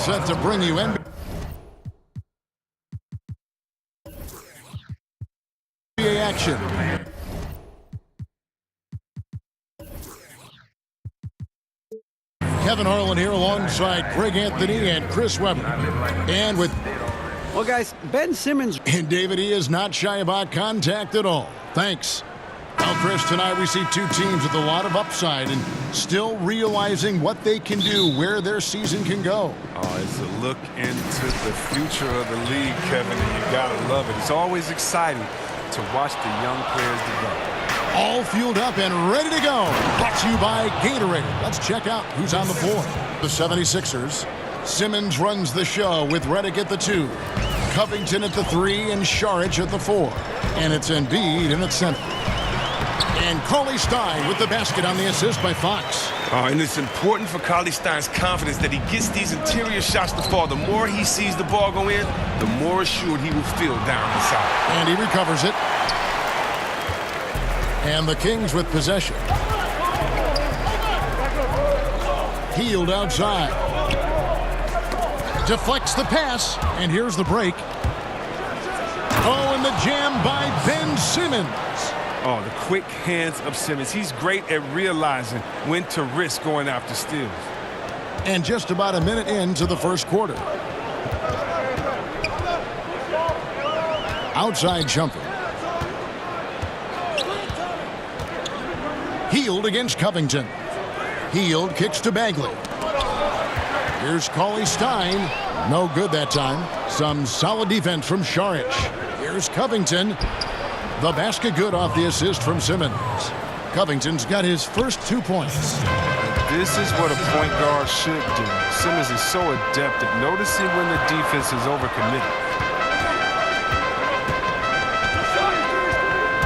set to bring you NBA action. Kevin Harlan here alongside Greg Anthony and Chris Webber. And with... Well, guys, Ben Simmons... And David, he is not shy about contact at all. Thanks. Well, Chris, tonight we see two teams with a lot of upside and still realizing what they can do, where their season can go. Oh, it's a look into the future of the league, Kevin, and you gotta love it. It's always exciting to watch the young players develop. All fueled up and ready to go. Brought to you by Gatorade. Let's check out who's on the floor. The 76ers. Simmons runs the show with Redick at the 2. Covington at the 3 and Saric at the 4. And it's Embiid in at center. And Cauley Stein with the basket on the assist by Fox. Oh, and it's important for Cauley Stein's confidence that he gets these interior shots to fall. The more he sees the ball go in, the more assured he will feel down inside. And he recovers it. And the Kings with possession. Hield outside. Deflects the pass. And here's the break. Oh, and the jam by Ben Simmons. Oh, the quick hands of Simmons. He's great at realizing when to risk going after steals. And just about a minute into the first quarter. Outside jumper. Hield against Covington. Hield kicks to Bagley. Here's Cauley Stein. No good that time. Some solid defense from Saric. Here's Covington. The basket good off the assist from Simmons. Covington's got his first 2 points. This is what a point guard should do. Simmons is so adept at noticing when the defense is overcommitted.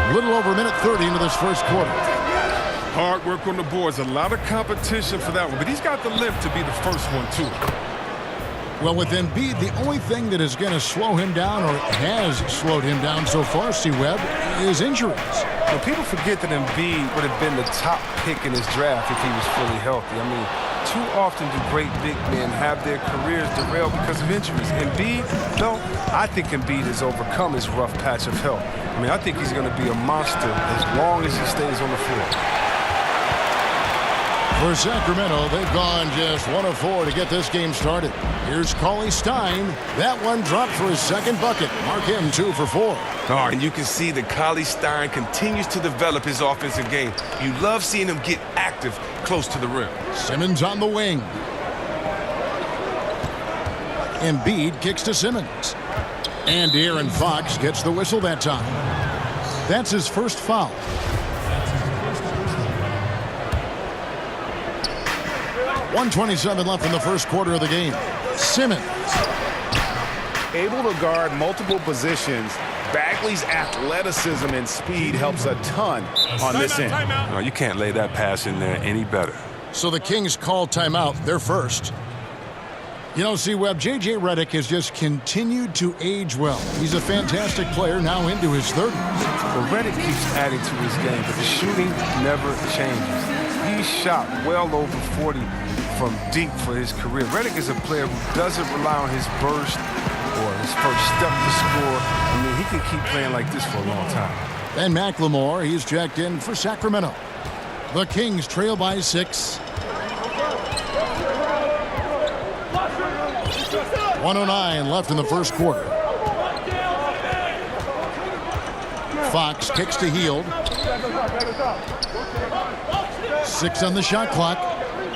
A little over a minute 30 into this first quarter. Hard work on the boards. A lot of competition for that one, but he's got the lift to be the first one, too. Well, with Embiid, the only thing that is going to slow him down, or has slowed him down so far, C-Webb, is injuries. Well, people forget that Embiid would have been the top pick in his draft if he was fully healthy. I mean, too often do great big men have their careers derailed because of injuries. Embiid, though, I think Embiid has overcome his rough patch of health. I mean, I think he's going to be a monster as long as he stays on the floor. For Sacramento, they've gone just 1 of 4 to get this game started. Here's Cauley Stein. That one dropped for his second bucket. Mark him 2 for 4. Oh, and you can see that Cauley Stein continues to develop his offensive game. You love seeing him get active close to the rim. Simmons on the wing. Embiid kicks to Simmons. And Aaron Fox gets the whistle that time. That's his first foul. .127 left in the first quarter of the game. Simmons. Able to guard multiple positions. Bagley's athleticism and speed helps a ton on this end. No, you can't lay that pass in there any better. So the Kings call timeout. They're first. You know, C-Webb, J.J. Redick has just continued to age well. He's a fantastic player now into his 30s. Well, Redick keeps adding to his game, but the shooting never changes. He shot well over 40 from deep for his career. Redick is a player who doesn't rely on his burst or his first step to score. I mean, he can keep playing like this for a long time. And McLemore, he's checked in for Sacramento. The Kings trail by 6. 1:09 left in the first quarter. Fox kicks to Hield. 6 on the shot clock.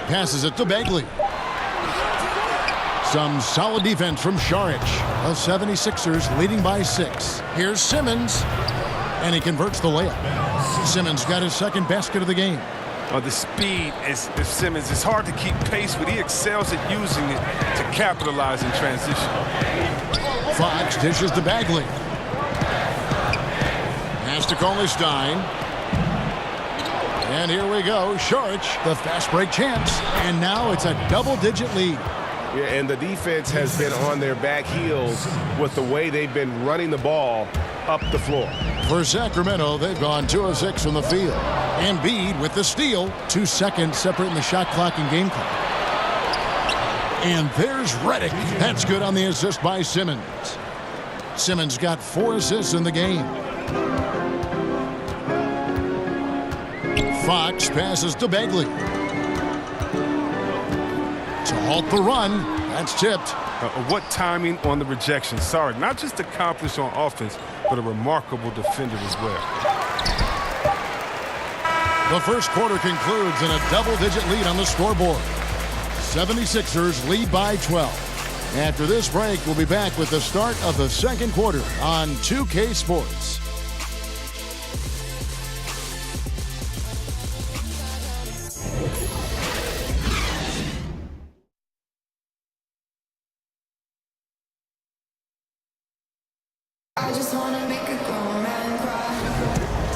Passes it to Bagley. Some solid defense from Saric. The 76ers leading by 6. Here's Simmons. And he converts the layup. Simmons got his second basket of the game. The speed is Simmons. It's hard to keep pace, but he excels at using it to capitalize in transition. Fox dishes to Bagley. Pass to Cauley Stein. And here we go. Saric, the fast break chance. And now it's a double-digit lead. Yeah, and the defense has been on their back heels with the way they've been running the ball up the floor. For Sacramento, they've gone 2 of 6 from the field. Embiid with the steal. 2 seconds separating the shot clock and game clock. And there's Reddick. That's good on the assist by Simmons. Simmons got 4 assists in the game. Fox passes to Begley. To halt the run. That's tipped. What timing on the rejection. Sorry, not just accomplished on offense, but a remarkable defender as well. The first quarter concludes in a double-digit lead on the scoreboard. 76ers lead by 12. After this break, we'll be back with the start of the second quarter on 2K Sports.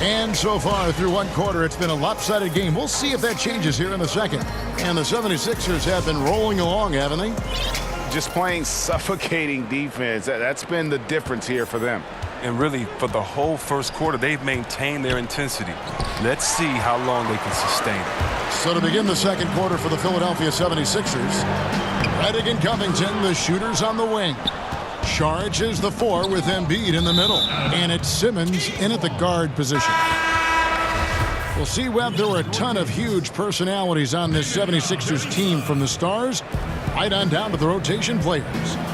And so far through one quarter, it's been a lopsided game. We'll see if that changes here in the second. And the 76ers have been rolling along, haven't they? Just playing suffocating defense. That's been the difference here for them. And really, for the whole first quarter, they've maintained their intensity. Let's see how long they can sustain it. So to begin the second quarter for the Philadelphia 76ers, Reddick and Covington, the shooters on the wing. Charge is the 4 with Embiid in the middle. And it's Simmons in at the guard position. We'll see, Webb, there were a ton of huge personalities on this 76ers team, from the stars right on down to the rotation players.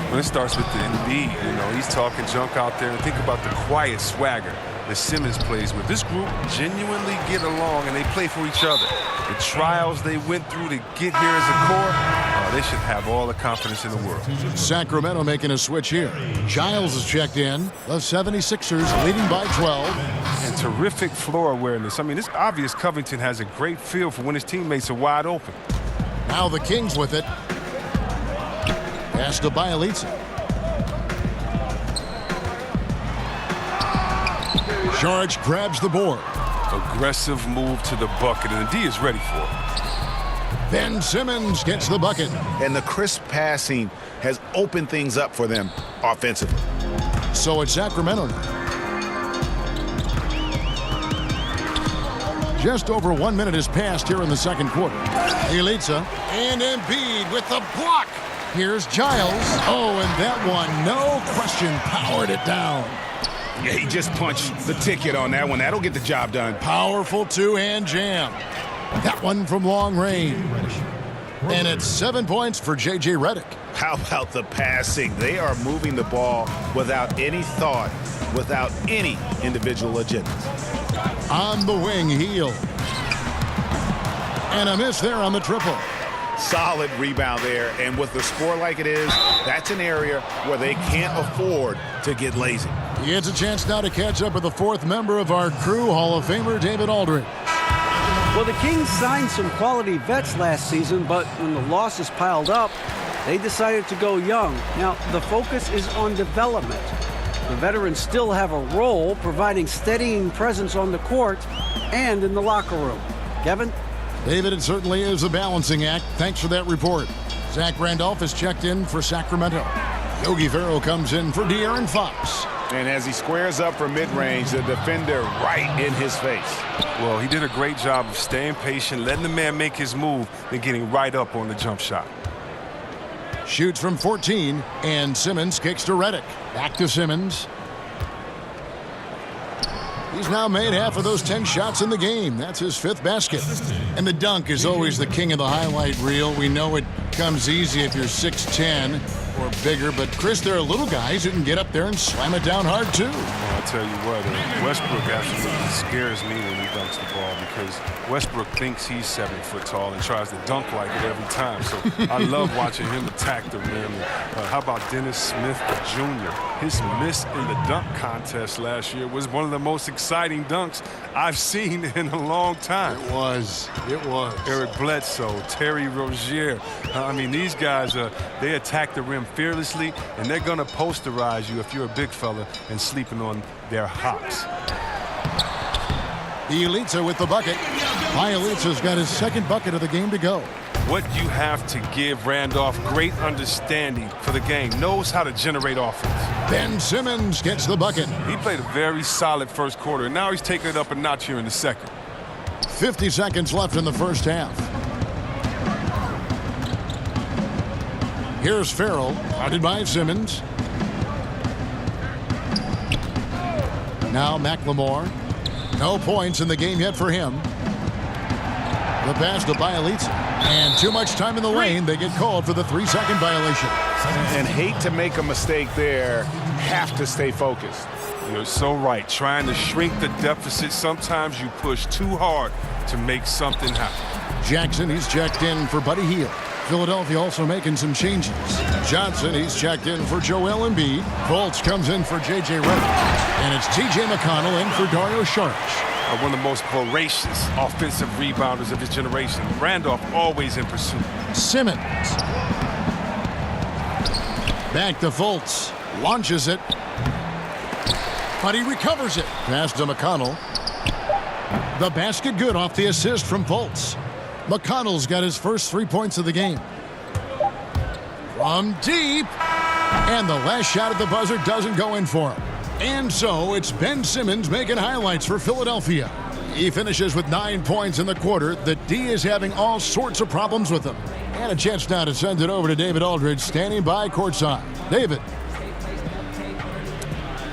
Well, it starts with the Embiid. You know, he's talking junk out there. And think about the quiet swagger that Simmons plays with. This group genuinely get along, and they play for each other. The trials they went through to get here as a core, they should have all the confidence in the world. Sacramento making a switch here. Giles is checked in. The 76ers leading by 12. And terrific floor awareness. I mean, it's obvious Covington has a great feel for when his teammates are wide open. Now the Kings with it. Pass to Bielitsa. Charge grabs the board. Aggressive move to the bucket, and the D is ready for it. Ben Simmons gets the bucket. And the crisp passing has opened things up for them offensively. So it's Sacramento now. Just over 1 minute has passed here in the second quarter. Bielitsa and Embiid with the block. Here's Giles. Oh, and that one, no question, powered it down. Yeah, he just punched the ticket on that one. That'll get the job done. Powerful two-hand jam. That one from long range. And it's 7 points for J.J. Redick. How about the passing? They are moving the ball without any thought, without any individual agendas. On the wing, Heel. And a miss there on the triple. Solid rebound there, and with the score like it is, that's an area where they can't afford to get lazy. He gets a chance now to catch up with the 4th member of our crew, Hall of Famer David Aldridge. Well, the Kings signed some quality vets last season, but when the losses piled up, they decided to go young. Now, the focus is on development. The veterans still have a role, providing steadying presence on the court and in the locker room. Kevin? David, it certainly is a balancing act. Thanks for that report. Zach Randolph is checked in for Sacramento. Yogi Ferrell comes in for De'Aaron Fox. And as he squares up for mid-range, the defender right in his face. Well, he did a great job of staying patient, letting the man make his move, then getting right up on the jump shot. Shoots from 14, and Simmons kicks to Redick. Back to Simmons. He's now made half of those 10 shots in the game. That's his 5th basket. And the dunk is always the king of the highlight reel. We know it comes easy if you're 6'10". or bigger, but Chris, there are little guys who can get up there and slam it down hard too. Well, I'll tell you what, Westbrook absolutely scares me when he dunks the ball, because Westbrook thinks he's 7 foot tall and tries to dunk like it every time. So I love watching him attack the rim. How about Dennis Smith Jr.? His miss in the dunk contest last year was one of the most exciting dunks I've seen in a long time. It was. Eric Bledsoe, Terry Rozier. I mean, these guys, they attack the rim fearlessly, and they're going to posterize you if you're a big fella and sleeping on their hops. Bielitsa with the bucket. Bielitsa's got his 2nd bucket of the game to go. What you have to give Randolph, great understanding for the game, knows how to generate offense. Ben Simmons gets the bucket. He played a very solid first quarter, and now he's taking it up a notch here in the second. 50 seconds left in the first half. Here's Farrell, guarded by Simmons. Now McLemore. No points in the game yet for him. The pass to Bielitsa. And too much time in the lane. They get called for the 3-second violation. And hate to make a mistake there. Have to stay focused. You're so right. Trying to shrink the deficit, sometimes you push too hard to make something happen. Jackson, he's checked in for Buddy Hield. Philadelphia also making some changes. Johnson, he's checked in for Joel Embiid. Fultz comes in for J.J. Redick. And it's T.J. McConnell in for Dario Saric. One of the most voracious offensive rebounders of his generation. Randolph always in pursuit. Simmons. Back to Fultz. Launches it. But he recovers it. Pass to McConnell. The basket good off the assist from Fultz. McConnell's got his first 3 points of the game. From deep. And the last shot at the buzzer doesn't go in for him. And so it's Ben Simmons making highlights for Philadelphia. He finishes with 9 points in the quarter. The D is having all sorts of problems with him. And a chance now to send it over to David Aldridge, standing by courtside. David.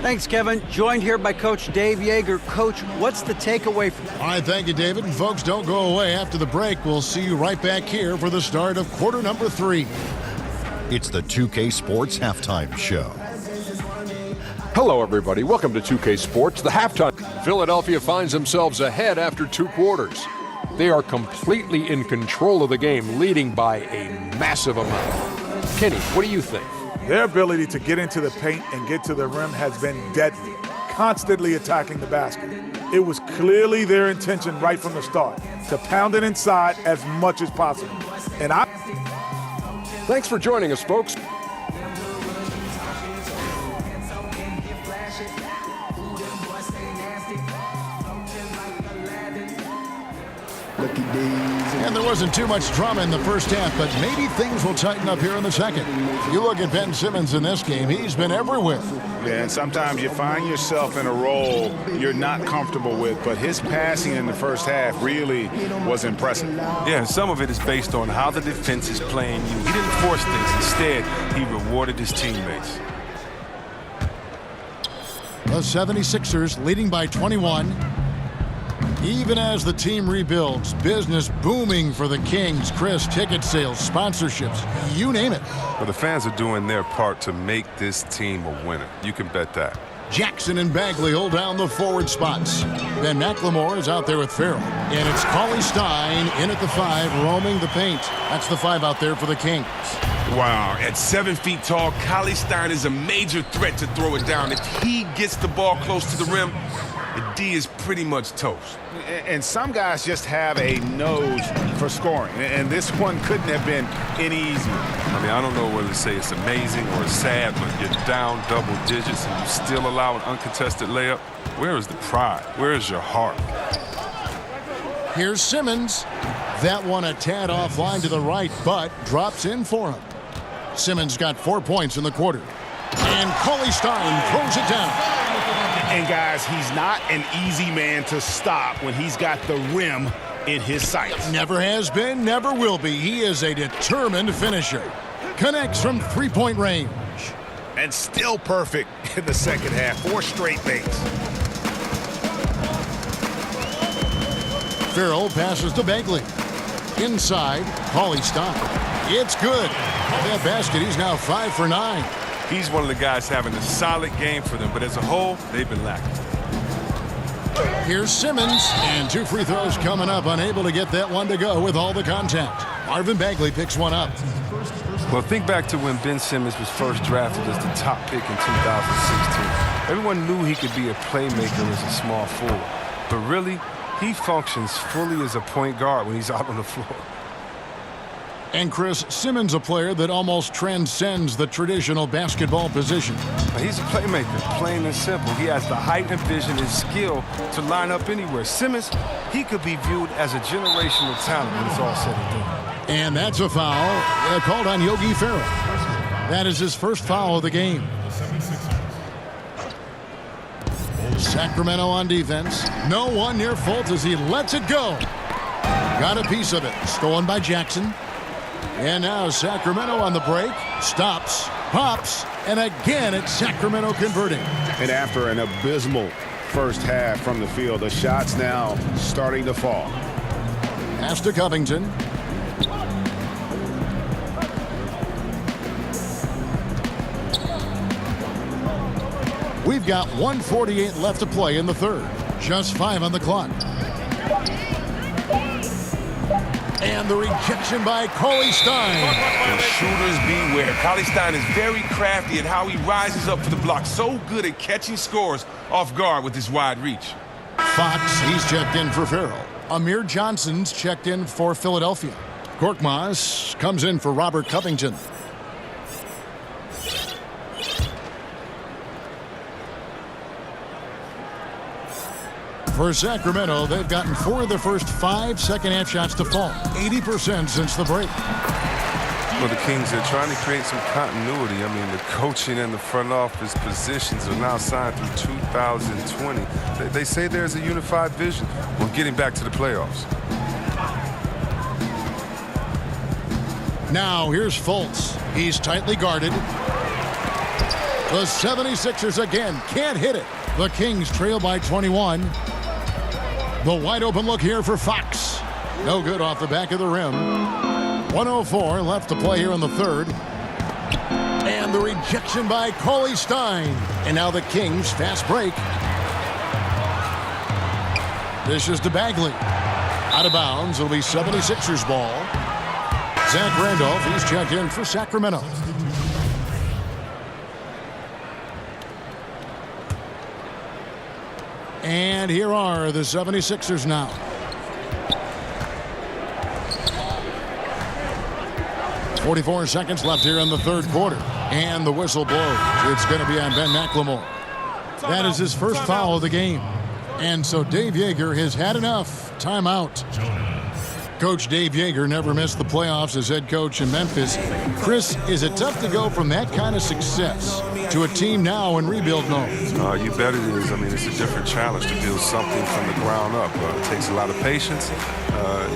Thanks, Kevin. Joined here by Coach Dave Yeager. Coach, what's the takeaway from... All right, thank you, David. And folks, don't go away. After the break, we'll see you right back here for the start of quarter number 3. It's the 2K Sports Halftime Show. Hello, everybody. Welcome to 2K Sports, the halftime. Philadelphia finds themselves ahead after 2 quarters. They are completely in control of the game, leading by a massive amount. Kenny, what do you think? Their ability to get into the paint and get to the rim has been deadly, constantly attacking the basket. It was clearly their intention right from the start to pound it inside as much as possible. And Thanks for joining us, folks. And there wasn't too much drama in the first half, but maybe things will tighten up here in the second. You look at Ben Simmons in this game, he's been everywhere. Yeah, and sometimes you find yourself in a role you're not comfortable with, but his passing in the first half really was impressive. Yeah, and some of it is based on how the defense is playing you. He didn't force things. Instead, he rewarded his teammates. The 76ers leading by 21. Even as the team rebuilds, business booming for the Kings. Chris, ticket sales, sponsorships, you name it. But the fans are doing their part to make this team a winner. You can bet that. Jackson and Bagley hold down the forward spots. Then McLemore is out there with Farrell. And it's Cauley Stein in at the 5, roaming the paint. That's the 5 out there for the Kings. Wow, at 7 feet tall, Cauley Stein is a major threat to throw it down. If he gets the ball close to the rim, the D is pretty much toast. And some guys just have a nose for scoring, and this one couldn't have been any easier. I mean, I don't know whether to say it's amazing or sad, but you're down double digits and you still allow an uncontested layup. Where is the pride? Where is your heart? Here's Simmons. That one a tad offline to the right, but drops in for him. Simmons got 4 points in the quarter. And Cauley Stein throws it down. And guys, he's not an easy man to stop when he's got the rim in his sights. Never has been, never will be. He is a determined finisher. Connects from 3-point range. And still perfect in the second half. 4 straight makes. Farrell passes to Bagley. Inside, Cauley Stein. It's good. That basket, he's now 5 for 9. He's one of the guys having a solid game for them, but as a whole, they've been lacking. Here's Simmons, and 2 free throws coming up, unable to get that one to go with all the contact. Marvin Bagley picks one up. Well, think back to when Ben Simmons was first drafted as the top pick in 2016. Everyone knew he could be a playmaker as a small forward, but really, he functions fully as a point guard when he's out on the floor. And Chris, Simmons, a player that almost transcends the traditional basketball position. He's a playmaker, plain and simple. He has the height and vision and skill to line up anywhere. Simmons, he could be viewed as a generational talent when it's all said and done. And that's a foul called on Yogi Ferrell. That is his first foul of the game. Sacramento on defense. No one near Fultz as he lets it go. Got a piece of it. Stolen by Jackson. And now Sacramento on the break. Stops, pops, and again it's Sacramento converting. And after an abysmal first half from the field, the shots now starting to fall. Pass to Covington. We've got 1:48 left to play in the third. Just 5 on the clock. And the rejection by Cauley Stein. And shooters beware. Cauley Stein is very crafty at how he rises up for the block. So good at catching scores off guard with his wide reach. Fox, he's checked in for Farrell. Amir Johnson's checked in for Philadelphia. Korkmaz comes in for Robert Covington. For Sacramento, they've gotten 4 of their first 5 second-half shots to fall. 80% since the break. Well, the Kings are trying to create some continuity. I mean, the coaching and the front office positions are now signed through 2020. They say there's a unified vision on getting back to the playoffs. Now, here's Fultz. He's tightly guarded. The 76ers again can't hit it. The Kings trail by 21. The wide open look here for Fox. No good off the back of the rim. 1:04 left to play here in the third. And the rejection by Cauley Stein. And now the Kings fast break. Dishes to Bagley. Out of bounds. It'll be 76ers ball. Zach Randolph, he's checked in for Sacramento. And here are the 76ers now. .44 seconds left here in the third quarter. And the whistle blows. It's going to be on Ben McLemore. That is his first foul of the game. And so Dave Yeager has had enough. Timeout. Coach Dave Yeager never missed the playoffs as head coach in Memphis. Chris, is it tough to go from that kind of success to a team now in rebuild mode? You bet it is. I mean, it's a different challenge to build something from the ground up. It takes a lot of patience.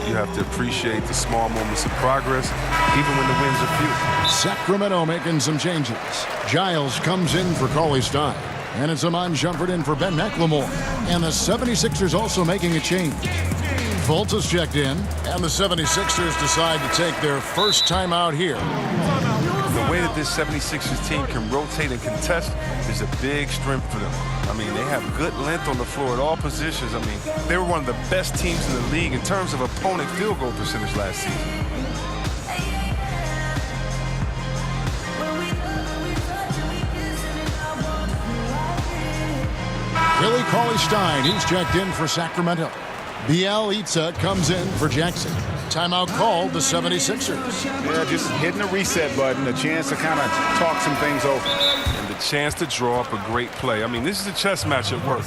You have to appreciate the small moments of progress, even when the wins are few. Sacramento making some changes. Giles comes in for Cauley Stein. And it's Amon Shumpert in for Ben McLemore. And the 76ers also making a change. Fultz is checked in, and the 76ers decide to take their first time out here. The way that this 76ers team can rotate and contest is a big strength for them. I mean, they have good length on the floor at all positions. I mean, they were one of the best teams in the league in terms of opponent field goal percentage last season. Billy Cauley Stein, he's checked in for Sacramento. Bielitsa comes in for Jackson. Timeout called the 76ers. Yeah, just hitting the reset button, a chance to kind of talk some things over. And the chance to draw up a great play. I mean, this is a chess match at work.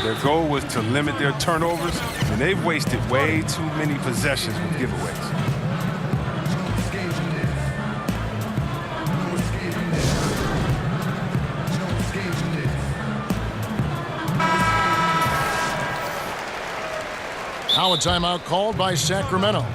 Their goal was to limit their turnovers, and they've wasted way too many possessions with giveaways. Now a timeout called by Sacramento.